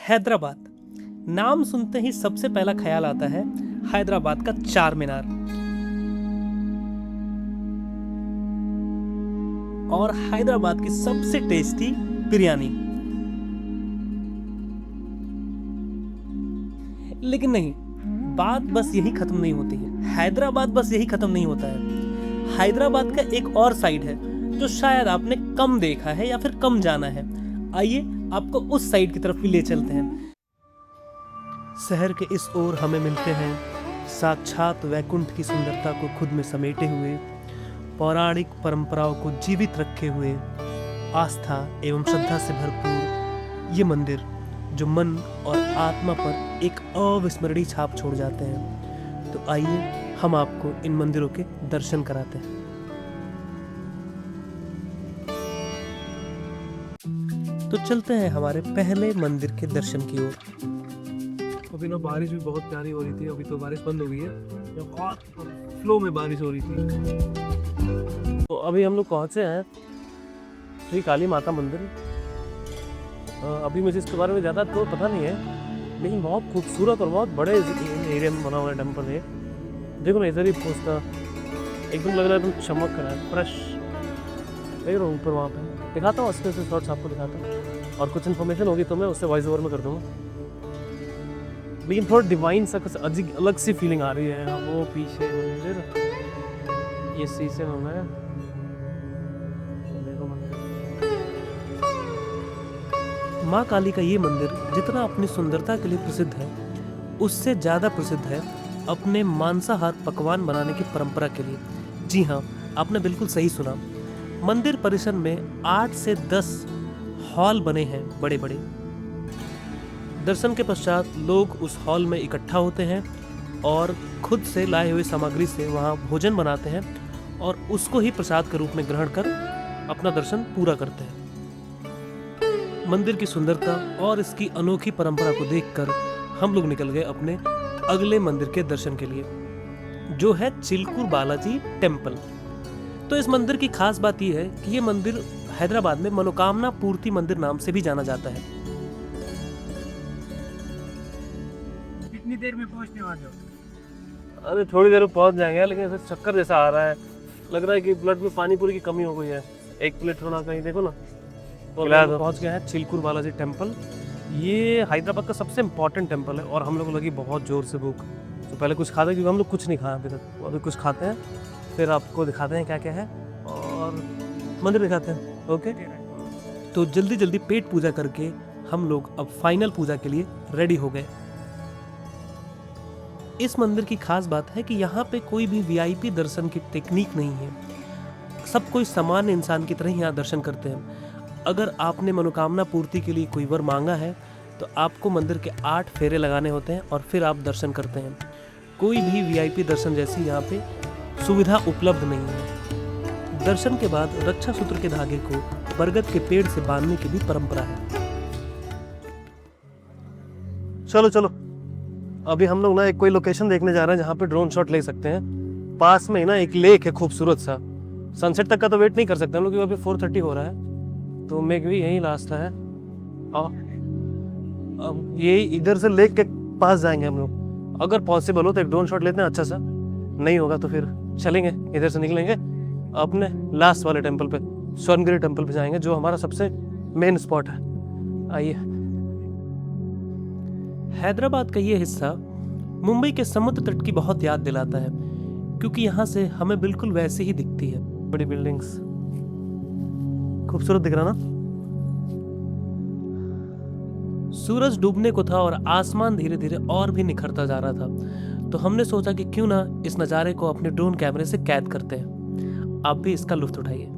हैदराबाद नाम सुनते ही सबसे पहला ख्याल आता है हैदराबाद का चार मीनार और हैदराबाद की सबसे टेस्टी बिरयानी। लेकिन नहीं, बात बस यही खत्म नहीं होती है। हैदराबाद बस यही खत्म नहीं होता है। हैदराबाद का एक और साइड है जो शायद आपने कम देखा है या फिर कम जाना है। आइए आपको उस साइड की तरफ भी ले चलते हैं। शहर के इस ओर हमें मिलते हैं साक्षात वैकुंठ की सुंदरता को खुद में समेटे हुए, पौराणिक परंपराओं को जीवित रखे हुए, आस्था एवं श्रद्धा से भरपूर ये मंदिर जो मन और आत्मा पर एक अविस्मरणीय छाप छोड़ जाते हैं। तो आइए हम आपको इन मंदिरों के दर्शन कराते हैं। तो चलते हैं हमारे पहले मंदिर के दर्शन की ओर। अभी ना बारिश भी बहुत प्यारी हो रही थी। अभी तो बारिश बंद हो गई है, बहुत फ्लो में बारिश हो रही थी। तो अभी हम लोग पहुँचे हैं श्री काली माता मंदिर। अभी मुझे इसके बारे में ज़्यादा तो पता नहीं है, लेकिन बहुत खूबसूरत और बहुत बड़े एरिया में बना हुआ टेम्पल है। देखो ना, इधर ही पोस्टर एकदम लग रहा है, एकदम चमक रहा है, फ्रेश। देख रहा हूँ ऊपर, वहाँ पे दिखाता हूँ, अच्छे से शॉर्ट्स आपको दिखाता हूँ, और कुछ इन्फॉर्मेशन होगी तो मैं उससे वॉइस ओवर में कर दूँगा। लेकिन थोड़ा डिवाइन सा कुछ अलग सी फीलिंग आ रही है। वो पीछे मंदिर, ये शीशे में है, देखो मंदिर। माँ काली का ये मंदिर जितना अपनी सुंदरता के लिए प्रसिद्ध है, उससे ज़्यादा प्रसिद्ध है अपने मांसाहार पकवान बनाने की परंपरा के लिए। जी हाँ, आपने बिल्कुल सही सुना। मंदिर परिसर में 8 से 10 हॉल बने हैं बड़े बड़े। दर्शन के पश्चात लोग उस हॉल में इकट्ठा होते हैं और खुद से लाए हुए सामग्री से वहाँ भोजन बनाते हैं और उसको ही प्रसाद के रूप में ग्रहण कर अपना दर्शन पूरा करते हैं। मंदिर की सुंदरता और इसकी अनोखी परंपरा को देखकर हम लोग निकल गए अपने अगले मंदिर के दर्शन के लिए, जो है चिलकुर बालाजी टेम्पल। तो इस मंदिर की खास बात यह है कि ये मंदिर हैदराबाद में मनोकामना पूर्ति मंदिर नाम से भी जाना जाता है। कितनी देर में पहुंचने वाले हो? अरे थोड़ी देर में पहुंच जाएंगे, लेकिन ऐसे चक्कर जैसा आ रहा है, लग रहा है कि ब्लड में पानी पूरी की कमी हो गई है। एक प्लेट थोड़ा कहीं देखो ना। तो पहुंच गया है चिलकुर बालाजी टेम्पल। ये हैदराबाद का सबसे इम्पोर्टेंट टेम्पल है और हम लोग को लगी बहुत ज़ोर से भूख। तो पहले कुछ खाते हैं, क्योंकि हम लोग कुछ नहीं खाया अभी तक। अभी कुछ खाते हैं, फिर आपको दिखाते हैं क्या क्या है और मंदिर दिखाते हैं। ओके, तो जल्दी जल्दी पेट पूजा करके हम लोग अब फाइनल पूजा के लिए रेडी हो गए। इस मंदिर की खास बात है कि यहाँ पे कोई भी वीआईपी दर्शन की टेक्निक नहीं है। सब कोई सामान्य इंसान की तरह ही यहाँ दर्शन करते हैं। अगर आपने मनोकामना पूर्ति के लिए कोई वर मांगा है तो आपको मंदिर के 8 फेरे लगाने होते हैं और फिर आप दर्शन करते हैं। कोई भी वीआईपी दर्शन जैसी यहाँ पे सुविधा उपलब्ध नहीं है। दर्शन के बाद रक्षा सूत्र के धागे को बरगद के पेड़ से बांधने की भी परंपरा है। चलो चलो, अभी हम लोग ना एक कोई लोकेशन देखने जा रहे हैं जहाँ पे ड्रोन शॉट ले सकते हैं। पास में ही ना एक लेक है खूबसूरत सा। सनसेट तक का तो वेट नहीं कर सकते हम लोग, क्योंकि अभी 4:30 हो रहा है, तो मे भी यही रास्ता है। अब ये इधर से लेक के पास जाएंगे हम लोग। अगर पॉसिबल हो तो एक ड्रोन शॉट लेते हैं अच्छा सा, नहीं होगा तो फिर चलेंगे, इधर से निकलेंगे अपने लास्ट वाले टेम्पल पे, स्वर्णगिरी टेम्पल पे जाएंगे, जो हमारा सबसे मेन स्पॉट है। आइए। हैदराबाद का ये हिस्सा मुंबई के समुद्र तट की बहुत याद दिलाता है, क्योंकि यहाँ से हमें बिल्कुल वैसे ही दिखती है। बड़ी बिल्डिंग्स, खूबसूरत दिख रहा ना। सूरज डूबने को था और आसमान धीरे धीरे और भी निखरता जा रहा था, तो हमने सोचा कि क्यों ना इस नज़ारे को अपने ड्रोन कैमरे से कैद करते हैं। आप भी इसका लुत्फ उठाइए।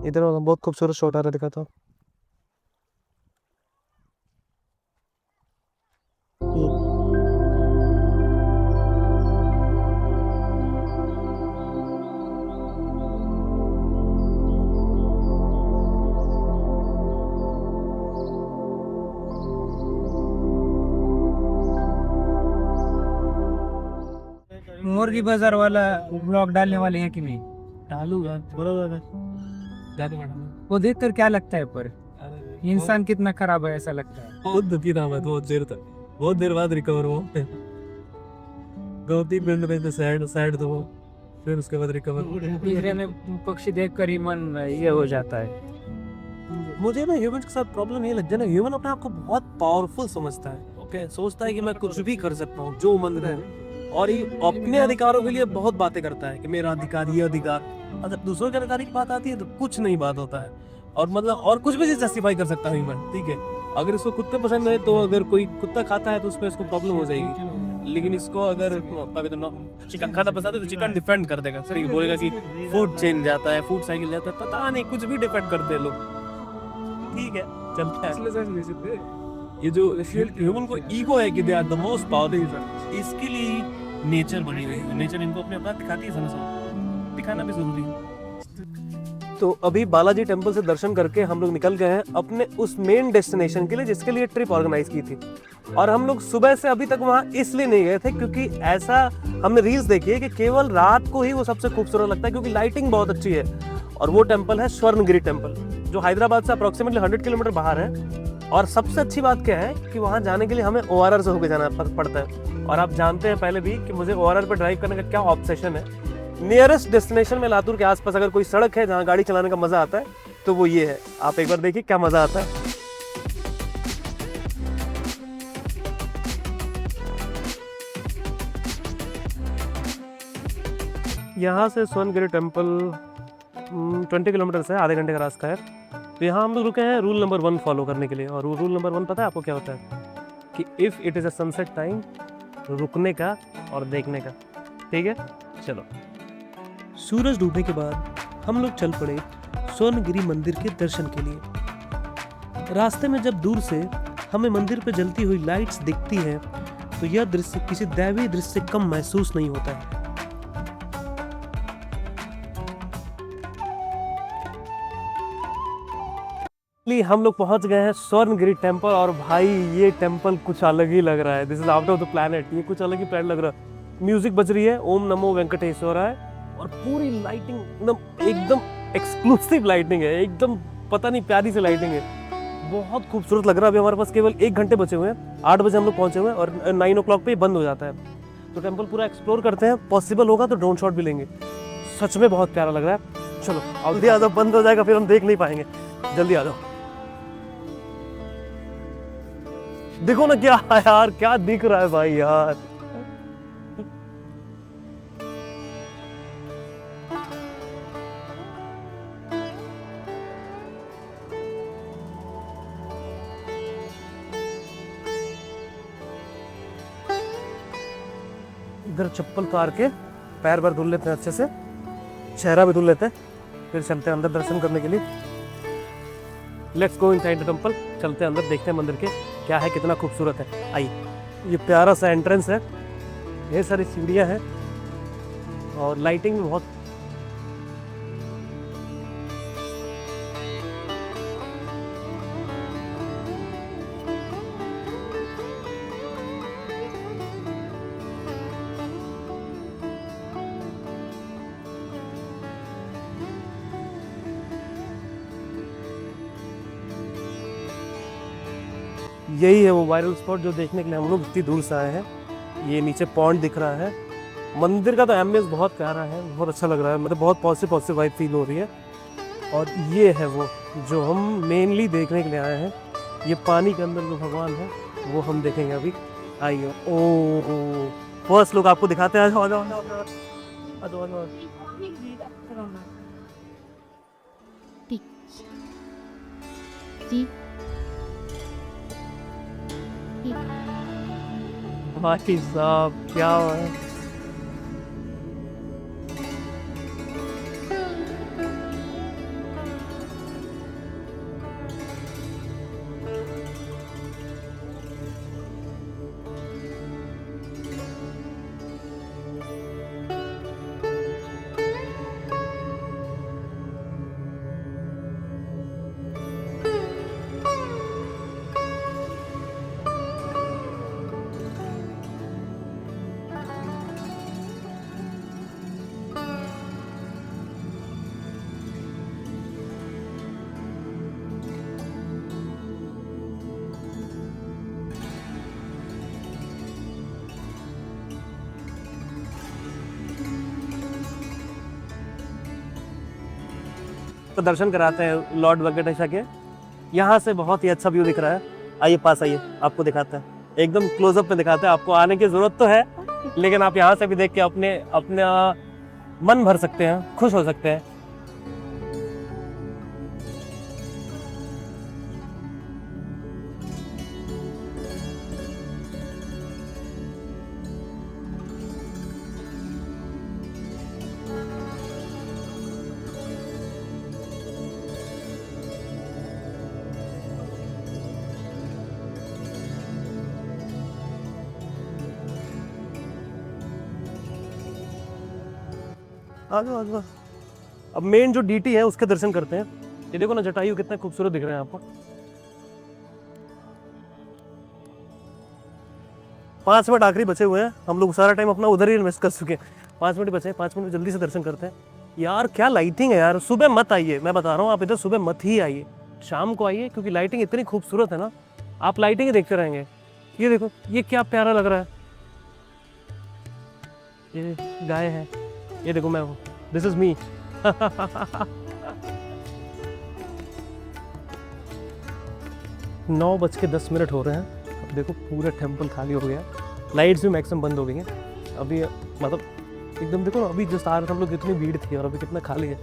इधर वाला बहुत खूबसूरत शॉट आ रहा दिखा था। मुर्गी बाजार वाला ब्लॉग डालने वाले हैं कि नहीं? डालूंगा, बराबर है। जाते मैडम, वो देखकर क्या लगता है पर इंसान कितना खराब है ऐसा लगता है। बहुत दुखी था मैं, बहुत देर तक, बहुत देर बाद रिकवर हुआ। 2-3 मिनट में तो सैड सैड तो वो, फिर उसके बाद रिकवर। पिंजरे में पक्षी देखकर ही मन ये हो जाता है। मुझे ना ह्यूमन के साथ प्रॉब्लम ये लगता है ना, ह्यूमन अपने आप को बहुत पावरफुल समझता है। ओके, सोचता है कि मैं कुछ भी कर सकता हूँ जो मन है, और ये अपने अधिकारों के लिए बहुत बातें करता है कि मेरा अधिकार, ये अधिकार। और जब दूसरों के अधिकार की बात आती है तो कुछ नहीं बात होता है, और मतलब और कुछ भी जस्टिफाई कर सकता है ह्यूमन। ठीक है, अगर इसको कुत्ते पसंद है तो अगर कोई कुत्ता खाता है तो उसमें इसको प्रॉब्लम हो जाएगी, लेकिन इसको अगर अभी तो चिकन खाना पसंद है तो चिकन डिफेंड कर देगा। सर ये बोलेगा कि फूड चेन जाता है, फूड साइकिल जाता है, पता नहीं कुछ भी डिफेंड करते हैं लोग। ठीक है, चलता है। ये जो ह्यूमन को ईगो है कि they are the most powerful, इसके लिए नेचर बनी हुई है। नेचर इनको अपने अपना दिखाती है, समझ दिखाना भी जरूरी है। तो अभी बालाजी टेम्पल से दर्शन करके हम लोग निकल गए हैं अपने उस मेन डेस्टिनेशन के लिए जिसके लिए ट्रिप ऑर्गेनाइज की थी। और हम लोग सुबह से अभी तक वहाँ इसलिए नहीं गए थे क्योंकि ऐसा हमने रील्स देखी है कि केवल रात को ही वो सबसे खूबसूरत लगता है, क्योंकि लाइटिंग बहुत अच्छी है। और वो टेम्पल है स्वर्णगिरी टेम्पल, जो हैदराबाद से अप्रोक्सीमेटली 100 किलोमीटर बाहर है। और सबसे अच्छी बात क्या है कि वहाँ जाने के लिए हमें ORR से होकर जाना पड़ता है। और आप जानते हैं पहले भी कि मुझे ORR पर ड्राइव करने का क्या ऑब्सेशन है। नियरेस्ट डेस्टिनेशन में लातूर के आसपास अगर कोई सड़क है जहाँ गाड़ी चलाने का मजा आता है तो वो ये है। आप एक बार देखिए क्या मजा आता है। यहाँ से स्वर्णगिरी टेम्पल 20 किलोमीटर से आधे घंटे का रास्ता है। तो यहाँ हम लोग रुके हैं रूल नंबर 1 फॉलो करने के लिए। और रूल नंबर 1 पता है आपको क्या होता है? कि if it is a sunset time, रुकने का और देखने का। ठीक है, चलो। सूरज डूबने के बाद हम लोग चल पड़े स्वर्णगिरी मंदिर के दर्शन के लिए। रास्ते में जब दूर से हमें मंदिर पे जलती हुई लाइट्स दिखती हैं तो यह दृश्य किसी दैवीय दृश्य से कम महसूस नहीं होता है। हम लोग पहुंच गए हैं स्वर्णगिरी टेम्पल। और भाई ये टेम्पल कुछ अलग ही लग रहा है। This is out of the planet. ये कुछ अलग ही प्लैनेट लग रहा है। म्यूजिक बज रही है, ओम नमो वेंकटेश्वराय है, और पूरी लाइटिंग एकदम एक्सक्लूसिव लाइटिंग है, एकदम पता नहीं प्यारी सी लाइटिंग है, बहुत खूबसूरत लग रहा है। अभी हमारे पास केवल 1 घंटे बचे हुए हैं। 8 बजे हम लोग पहुंचे हुए हैं और 9 o'clock पे बंद हो जाता है। तो टेम्पल पूरा एक्सप्लोर करते हैं, पॉसिबल होगा तो ड्रोन शॉट भी लेंगे। सच में बहुत प्यारा लग रहा है। चलो जल्दी आ जाओ, बंद हो जाएगा फिर हम देख नहीं पाएंगे। जल्दी आ जाओ। देखो ना क्या यार, क्या दिख रहा है भाई यार। इधर चप्पल उतार के पैर भर धुल लेते हैं अच्छे से, चेहरा भी धुल लेते हैं, फिर चलते हैं अंदर दर्शन करने के लिए। Let's go inside the temple. चलते हैं अंदर, देखते हैं मंदिर के क्या है, कितना खूबसूरत है। आइए, ये प्यारा सा एंट्रेंस है, ढेर सारी सीढ़ियाँ हैं और लाइटिंग भी बहुत। यही है वो वायरल स्पॉट जो देखने के लिए हम लोग इतनी दूर से आए हैं। ये नीचे पॉन्ड दिख रहा है। मंदिर का तो एम्बियंस बहुत प्यारा है, बहुत अच्छा लग रहा है, मतलब बहुत पॉजिटिव वाइब फील हो रही है। और ये है वो जो हम मेनली देखने के लिए आए हैं। ये पानी के अंदर जो भगवान है वो हम देखेंगे अभी। आइए, ओ फर्स्ट लोग आपको दिखाते हैं। आ जाओ। भाई साहब क्या है। तो दर्शन कराते हैं लॉर्ड वेंकटेशा के। यहाँ से बहुत ही अच्छा व्यू दिख रहा है। आइए पास आइए, आपको दिखाते हैं, एकदम क्लोजअप में दिखाते हैं। आपको आने की जरूरत तो है, लेकिन आप यहाँ से भी देख के अपना मन भर सकते हैं, खुश हो सकते हैं। आ जाओ आ जाओ। अब मेन जो डीटी है उसके दर्शन करते हैं। ये देखो ना जटायु कितने खूबसूरत दिख रहे हैं आपको। 5 मिनट आखिरी बचे हुए हैं, हम लोग सारा टाइम अपना उधर ही इन्वेस्ट कर चुके हैं। 5 मिनट बचे हैं, 5 मिनट जल्दी से दर्शन करते हैं। यार क्या लाइटिंग है यार, सुबह मत आइए, मैं बता रहा हूँ, आप इधर सुबह मत ही आइए, शाम को आइए, क्योंकि लाइटिंग इतनी खूबसूरत है ना, आप लाइटिंग ही देखते रहेंगे। ये देखो ये क्या प्यारा लग रहा है, ये गाय है, ये देखो मैं हूँ, दिस इज मी। 9:10 हो रहे हैं। अब देखो पूरा टेम्पल खाली हो गया, लाइट्स भी मैक्सिमम बंद हो गई हैं अभी। मतलब एकदम देखो ना, अभी जस्ट आ रहे थे हम लोग, कितनी भीड़ थी और अभी कितना खाली है।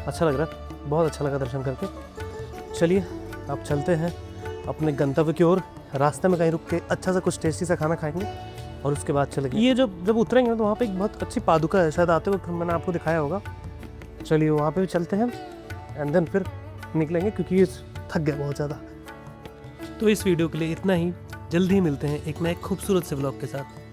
अच्छा लग रहा है, बहुत अच्छा लगा दर्शन करके। चलिए आप चलते हैं अपने गंतव्य की ओर। रास्ते में कहीं रुक के अच्छा सा कुछ टेस्टी सा खाना खाएंगे और उसके बाद चलेंगे। ये जब उतरेंगे तो वहाँ पे एक बहुत अच्छी पादुका है, शायद आते वक्त मैंने आपको दिखाया होगा। चलिए वहाँ पे भी चलते हैं एंड देन फिर निकलेंगे, क्योंकि ये थक गया बहुत ज़्यादा। तो इस वीडियो के लिए इतना ही। जल्दी ही मिलते हैं एक नए खूबसूरत से व्लॉग के साथ।